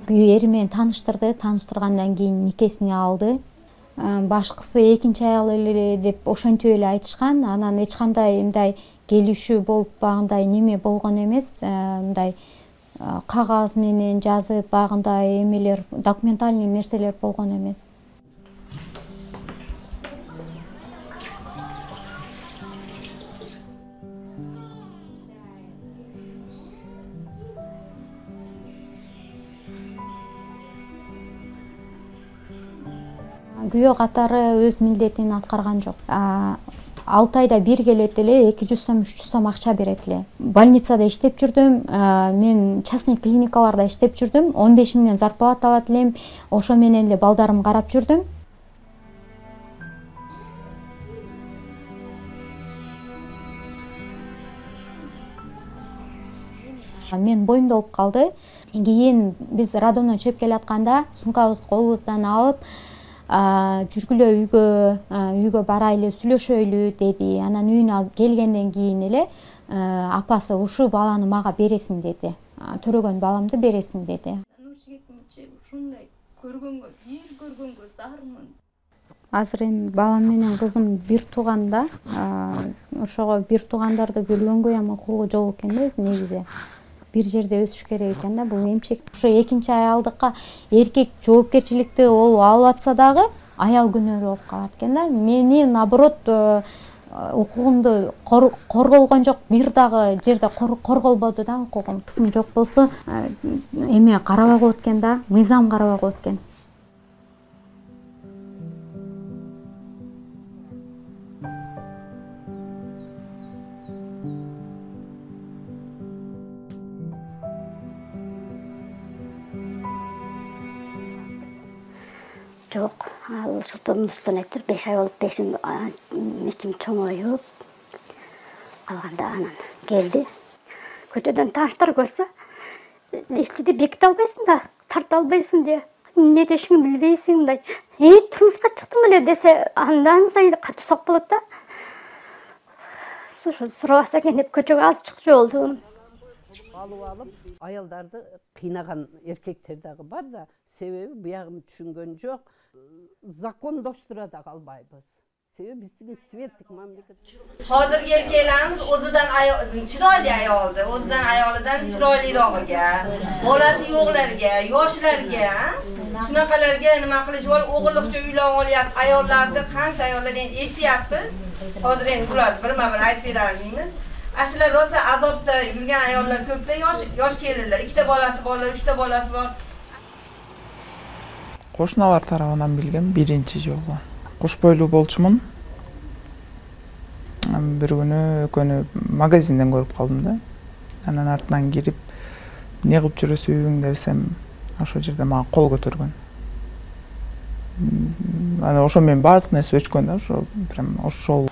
ери менен тааныштырды, тааныштыргандан кийин никесине алды. Башкысы экинчи аял эле деп ошентип эле айтышкан. Анан эч кандай мындай келишүү болуп багындай неме болгон эмес. Мындай кагаз менен жазып багындай эмелер, документальный нерселер болгон эмес. Күйөө катары өз милдетин аткарган жок. 6 айда бир келет эле 200 сом, 300 сом акча берет эле. Больницада иштеп жүрдүм, мен частный клиникаларда иштеп жүрдүм. 15 миңден зарплата алат элем. Ошо менен эле балдарым карап жүрдүм. Мен боюмда болуп калды. Кийин биз роддомдон чыгып келатканда сумкабызды колубуздан алып, жүргүлө үйгө барайлы, сүйлөшөйлү деди. Анан үйүнө келгенден кийин эле апасы ушу баланы мага бересиң деди. Төрөгөн баламды бересиң деди. Ушундай көргөнгө, эл көргөнгө зармын. Азыр эми балам менен кызым бир тууганда, ошого бир туугандарды бөлгөнгө эми укугу жок экен да негизи. Бир жерде өсүш керек экен да, бул эмчек. Ошо экинчи аялдыкка эркек жоопкерчиликти ол алып атса дагы аял күнөөлүү болуп калат экен да. Мени наоборот укугумду корголгон жок, бир дагы жерде корголбоду да укугум. Кызым жок болсо эме карабай коет экен да, мыйзам карабай коет экен. Жок, ал ушундон айтыр 5 ай болуп ичим чоңоюп калганда анан келди. Көчөдөн тааныштар көрсө, ичиди беките албайсың да, тарта албайсың же. Не дешиңди билбейсиң мындай. Турмушка чыктым эле десе, андан сайын катуу сок болот да. Ушу сурабаса экен деп көчөгө аз чыкчу болдум. Алып, аялдарды кыйнаган эркектер дагы бар да, себеби буягын түшүнгөн жок. Закондоштура да калбайбыз. Себеби биздин светтик мамлекет. Hozirgi erkaklarimiz o'zidan chiroyli ayoldi, o'zidan ayolidan chiroylirog'iga, bolasi yo'qlarga, yoshlarga, shunaqalarga nima qilish bor, o'g'illiqcha uylanib olyapti. Ayollarni qancha ayollar endi eshityapmiz. Hozir endi bular birma-bir aytib beramiz. Ashular rosa azobda yurgan ayollar ko'pda, yosh kelinlar, 2 bolasi bor, 3 bolasi bor. Кошуналар тарабынан билгем биринчи жолу. Куш бойлуу болчумун. Бир күнү экөөнү магазинден көрүп калдым да. Анан артынан кирип, эмне кылып жүрөсүң десем, ошол жерде мага кол көтөргөн. Анан ошо менен баардык нерсе өчкөн да, ошо прям ошол.